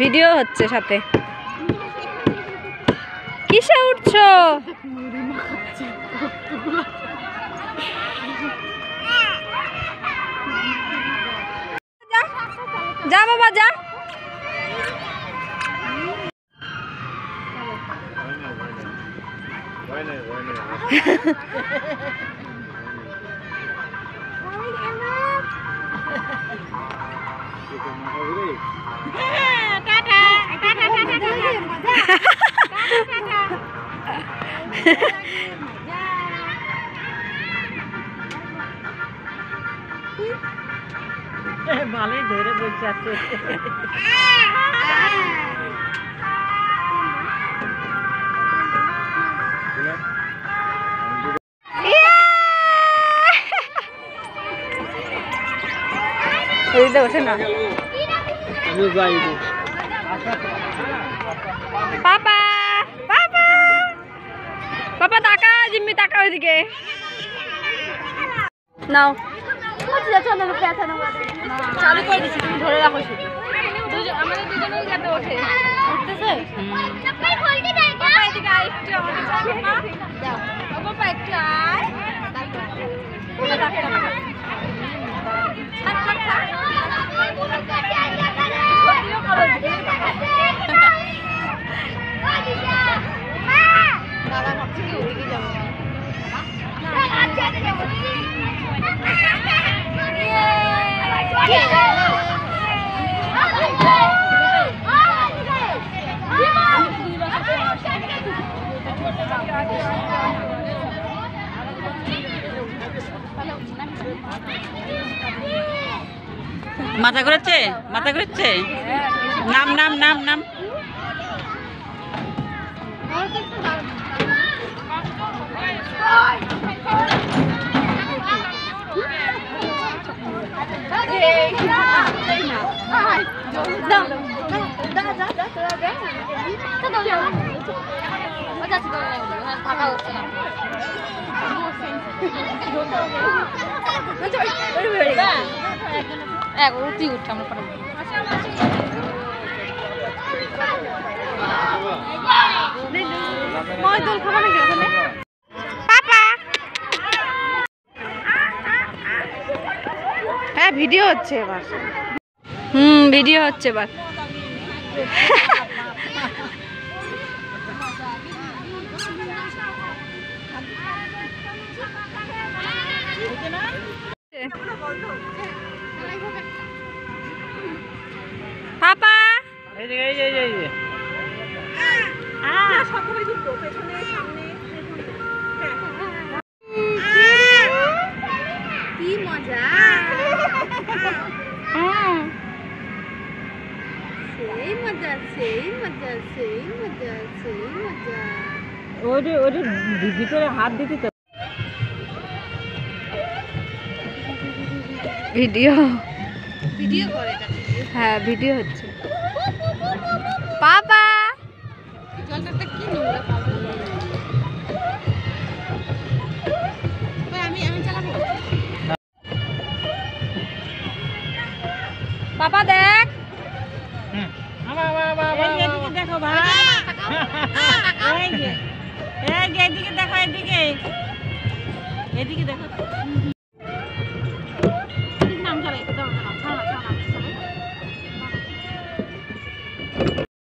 Video হচ্ছে সাথে। কিসে উঠছো? যা বাবা যা। ভালোই ধরে বসে আছে। ওঠে না পাপা পাপা পাপা তাকা, জিম্মি তাকা ওইদিকে। নাও চালু করে দিচ্ছি, তুমি ধরে রাখো শুধু। আমাদের দুজনেই যাতে ওঠে। উঠতেছে? পাপা এদিকে আয় একটু, আমাদের যাবে না। পাপা একটু আয়। দাদা ভাবছি কি ওদিকে যাবো। মাথা ঘুরেছে, মাথা ঘুরেছে। নাম নাম নাম নাম। উঠি উঠে আমরা পাপা। হ্যাঁ ভিডিও হচ্ছে এবার। ভিডিও হচ্ছে এবার। পাপা এই যে এই যে এই যে কি মজা। সেই মজা সেই মজা সেই মজা সেই মজা। ওই ভিতরে হাত দিতে তো। ভিডিও ভিডিও করে, হ্যাঁ ভিডিও হচ্ছে। পাপা জলটা কি নোংরা। আমি চালাবো। পাপা দেখ। দেখো ভাই, এই যে এদিকে দেখো, এদিকে এদিকে দেখো।